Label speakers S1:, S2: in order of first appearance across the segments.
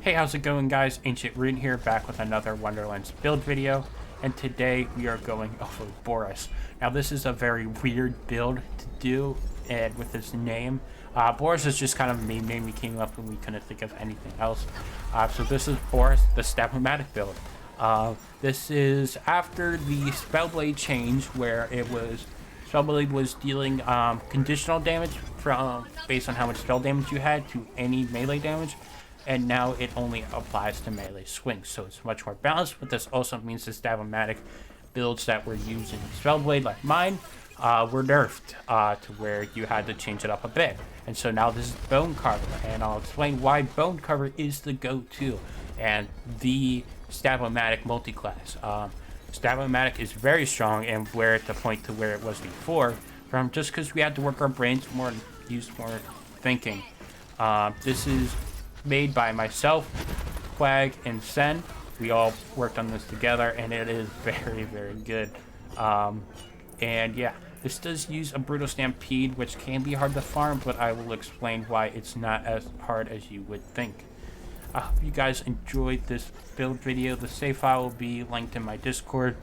S1: Hey, how's it going, guys? Ancient Rune here, back with another Wonderlands build video, and today we are going over Boris. Now, this is a very weird build to do, and with his name, Boris is just kind of a name we came up when we couldn't think of anything else. So this is Boris, the Stab-O-Matic build. This is after the spellblade change, where it was spellblade was dealing conditional damage from based on how much spell damage you had to any melee damage. And now it only applies to melee swings, so it's much more balanced. But this also means the Stab-O-Matic builds that were using Spellblade, like mine, were nerfed to where you had to change it up a bit. And so now this is Bonecarver, and I'll explain why Bonecarver is the go-to and the Stab-O-Matic multi-class. Stab-O-Matic is very strong, and we're at the point to where it was before, from just because we had to work our brains more and use more thinking. This is made by myself, Quag, and Sen. We all worked on this together, and it is very, very good. And yeah, this does use a brutal stampede, which can be hard to farm, but I will explain why it's not as hard as you would think. I hope you guys enjoyed this build video. The save file will be linked in my Discord.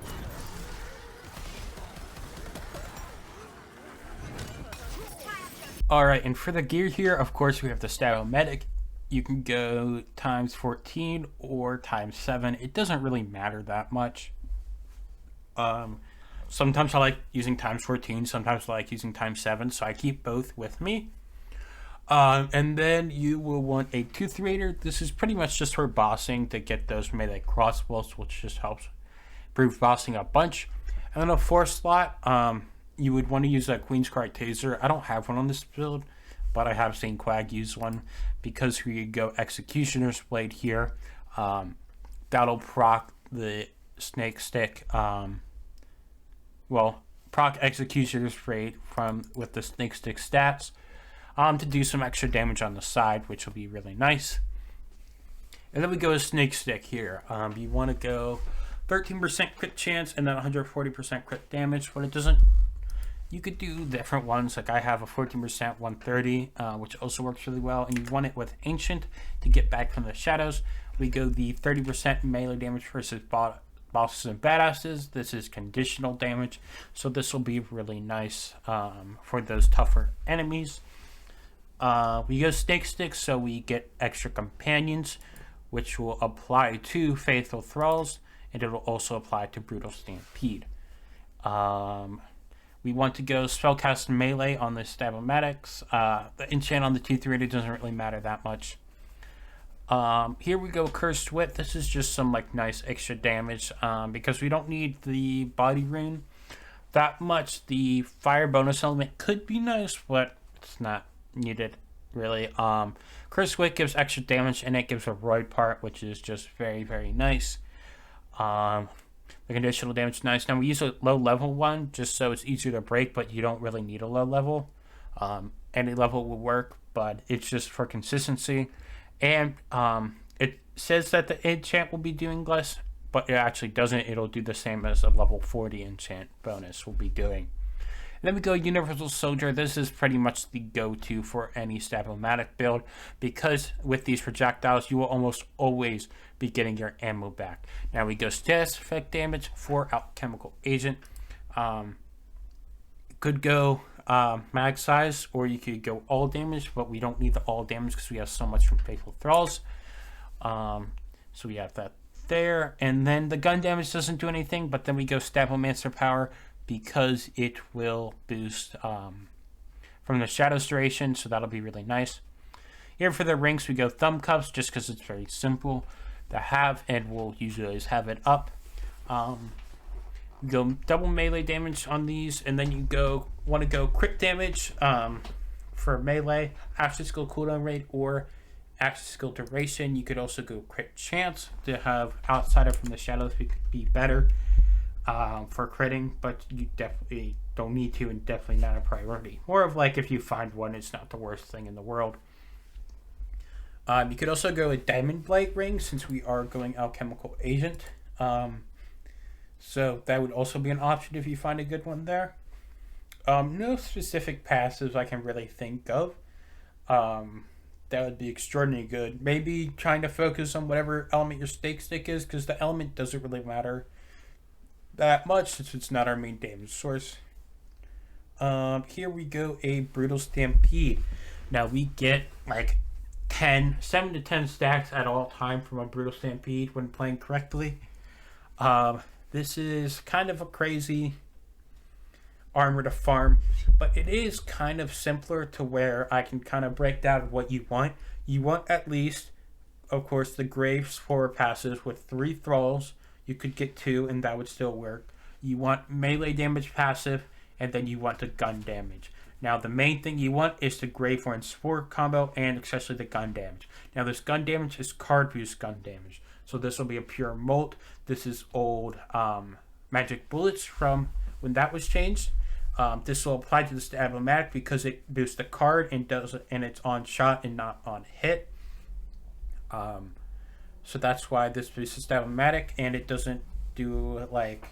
S1: Alright, and for the gear here, of course, we have the Stab-O-Matic. You can go times 14 or times 7. It doesn't really matter that much. Sometimes I like using times 14, sometimes I like using times 7, so I keep both with me. And then you will want a Tooth Raider. This is pretty much just for bossing to get those melee crossbows, which just helps improve bossing a bunch. And then a 4th slot, you would want to use a Queen's Cry Taser. I don't have one on this build, but I have seen Quag use one because we could go Executioner's Blade here. That'll proc the Snake Stick. Well, proc Executioner's Blade with the Snake Stick stats to do some extra damage on the side, which will be really nice. And then we go with Snake Stick here. You want to go 13% crit chance and then 140% crit damage. When it doesn't, you could do different ones, like I have a 14% 130, which also works really well, and you want it with Ancient to get back from the shadows. We go the 30% melee damage versus bosses and badasses. This is conditional damage, so this will be really nice for those tougher enemies. We go Snake Stick, so we get extra companions, which will apply to Faithful Thralls, and it will also apply to Brutal Stampede. We want to go Spellcast Melee on the Stab-O-Matics. The enchant on the Tooth Raider doesn't really matter that much. Here we go Cursed Whip. This is just some like nice extra damage because we don't need the body rune that much. The fire bonus element could be nice, but it's not needed really. Cursed Whip gives extra damage, and it gives a Roid part, which is just very, very nice. The conditional damage is nice. Now we use a low level one just so it's easier to break, but you don't really need a low level. Any level will work, but it's just for consistency. And it says that the enchant will be doing less, but it actually doesn't. It'll do the same as a level 40 enchant bonus will be doing. And then we go Universal Soldier. This is pretty much the go-to for any Stab-O-Matic build, because with these projectiles you will almost always be getting your ammo back. Now we go Status Effect damage for Alchemical Agent. Could go mag size, or you could go all damage, but we don't need the all damage because we have so much from Faithful Thralls. So we have that there. And then the gun damage doesn't do anything, but then we go Stab-O-Mancer Power, because it will boost from the Shadows duration, so that'll be really nice. Here for the rings, we go Thumb Cups, just because it's very simple to have, and we'll usually always have it up. Go double melee damage on these, and then you want to go crit damage for melee, action skill cooldown rate, or action skill duration. You could also go crit chance to have Outsider from the Shadows be better for critting, but you definitely don't need to, and definitely not a priority. More of like if you find one, it's not the worst thing in the world. You could also go with Diamond Blight Ring, since we are going Alchemical Agent. So that would also be an option if you find a good one there. No specific passives I can really think of. That would be extraordinarily good. Maybe trying to focus on whatever element your snake stick is, because the element doesn't really matter that much since it's not our main damage source. Here we go, a brutal stampede. Now we get like 7 to 10 stacks at all time from a brutal stampede when playing correctly. This is kind of a crazy armor to farm, but it is kind of simpler to where I can kind of break down what you want. You want at least, of course, the Graves for passes with 3 thralls. You could get 2 and that would still work. You want melee damage passive, and then you want the gun damage. Now the main thing you want is the Grave and Spore combo, and especially the gun damage. Now this gun damage is card boost gun damage. So this will be a pure molt. This is old magic bullets from when that was changed. This will apply to the Stab-O-Matic because it boosts the card and it's on shot and not on hit. So that's why this boosts the Stab-O-Matic, and it doesn't do like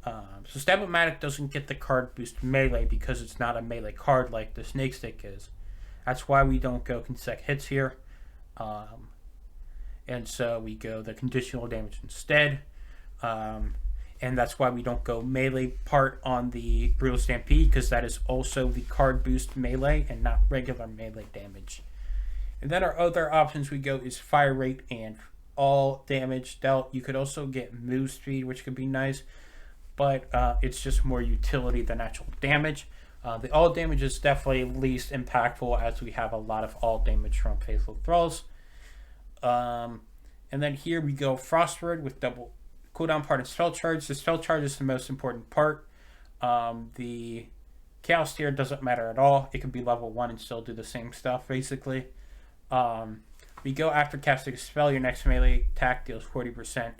S1: so Stab-O-Matic doesn't get the card boost melee because it's not a melee card like the snake stick is. That's why we don't go consec hits here. And so we go the conditional damage instead. And that's why we don't go melee part on the Brutal Stampede, because that is also the card boost melee and not regular melee damage. And then our other options we go is fire rate and all damage dealt. You could also get move speed, which could be nice, but it's just more utility than actual damage. The all damage is definitely least impactful, as we have a lot of all damage from Faithful Thralls. And then here we go Frostward with double cooldown part and spell charge. The spell charge is the most important part. The chaos tier doesn't matter at all. It can be level 1 and still do the same stuff basically. We go after casting a spell. Your next melee attack deals 40%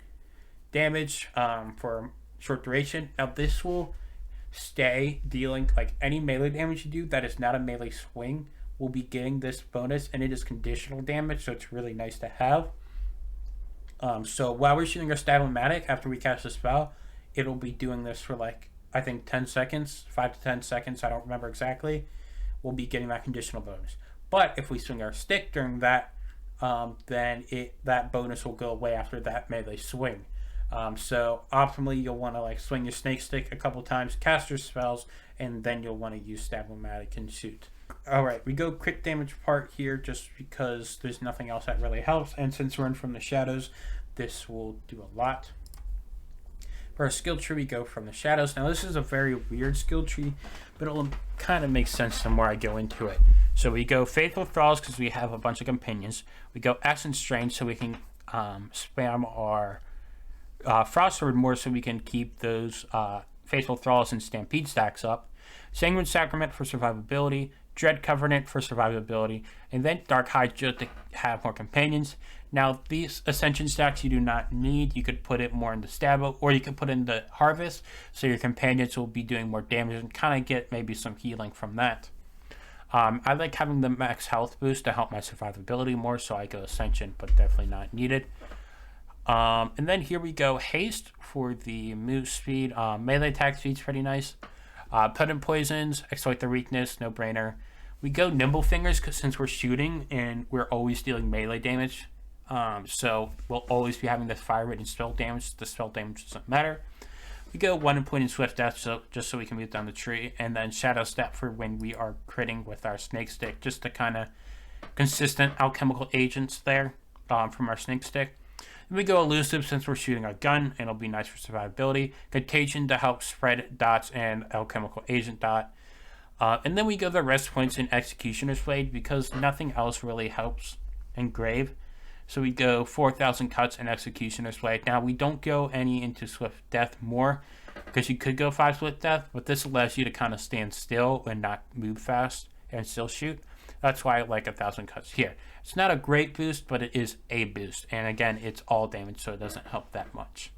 S1: damage for short duration. Now this will stay dealing like any melee damage you do that is not a melee swing will be getting this bonus, and it is conditional damage, so it's really nice to have. So while we're shooting our Stab-O-Matic, after we cast a spell, it'll be doing this for like, I think 10 seconds, 5 to 10 seconds, I don't remember exactly. We'll be getting that conditional bonus. But if we swing our stick during that, then that bonus will go away after that melee swing. So optimally, you'll want to like swing your snake stick a couple times, cast your spells, and then you'll want to use Stab-O-Matic and shoot. Alright, we go crit damage part here just because there's nothing else that really helps, and since we're in from the shadows, this will do a lot. For our skill tree, we go from the shadows. Now this is a very weird skill tree, but it'll kind of make sense the more I go into it. So we go Faithful Thralls because we have a bunch of companions. We go Essence Strain so we can spam our Frostward more so we can keep those Faithful Thralls and Stampede stacks up. Sanguine Sacrament for survivability. Dread Covenant for survivability, and then Dark Hide just to have more companions. Now these Ascension stacks you do not need. You could put it more in the Stabo, or you could put in the Harvest, so your companions will be doing more damage and kind of get maybe some healing from that. I like having the max health boost to help my survivability more, so I go Ascension, but definitely not needed. And then here we go Haste for the move speed. Melee attack speed's pretty nice. Potent poisons, exploit their weakness, no brainer. We go Nimble Fingers because since we're shooting and we're always dealing melee damage, so we'll always be having this fire rate and spell damage. The spell damage doesn't matter. We go 1 point in Swift Death just so we can move down the tree, and then Shadow Step for when we are critting with our Snake Stick, just to kind of consistent alchemical agents there from our Snake Stick. Then we go Elusive since we're shooting a gun, and it'll be nice for survivability. Contagion to help spread dots and alchemical agent dot. And then we go the rest points in Executioner's Blade because nothing else really helps in Grave. So we go 4,000 cuts in Executioner's Blade. Now we don't go any into Swift Death more because you could go 5 Swift Death, but this allows you to kind of stand still and not move fast and still shoot. That's why I like 1,000 cuts here. It's not a great boost, but it is a boost. And again, it's all damage, so it doesn't help that much.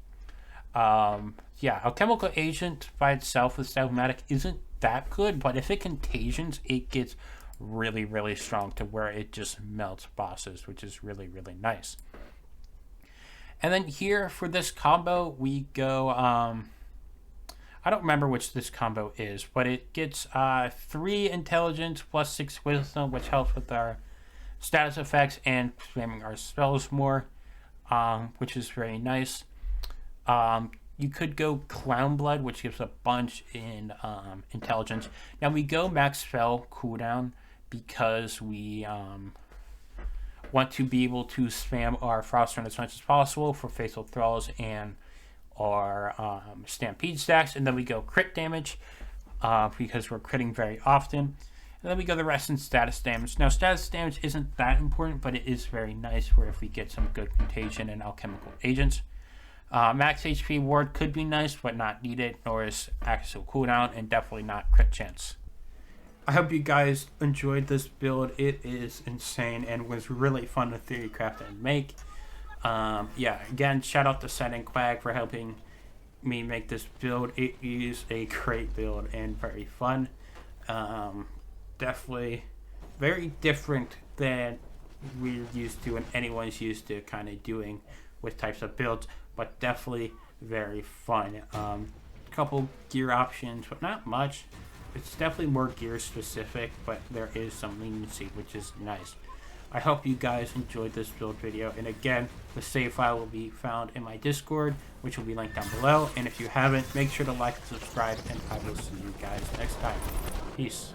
S1: Yeah, Alchemical Agent by itself with Stab-O-Matic isn't that good, but if it contagions, it gets really, really strong to where it just melts bosses, which is really, really nice. And then here for this combo, we go, I don't remember which this combo is, but it gets 3 intelligence plus 6 wisdom, which helps with our status effects and spamming our spells more, which is very nice. You could go Clown Blood, which gives a bunch in intelligence. Now we go max spell cooldown because we want to be able to spam our Frostburn as much as possible for Faithful Thralls and our Stampede stacks. And then we go crit damage because we're critting very often. And then we go the rest in status damage. Now status damage isn't that important, but it is very nice where if we get some good contagion and alchemical agents. Max HP ward could be nice, but not needed, nor is actual cooldown, and definitely not crit chance. I hope you guys enjoyed this build. It is insane and was really fun to theorycraft and make. Yeah, again, shout out to Sen and Quag for helping me make this build. It is a great build and very fun. Definitely very different than we're used to and anyone's used to kind of doing with types of builds, but definitely very fun. Couple gear options, but not much. It's definitely more gear specific, but there is some leniency, which is nice. I hope you guys enjoyed this build video, and again, the save file will be found in my Discord, which will be linked down below. And if you haven't, make sure to like and subscribe, and I will see you guys next time. Peace.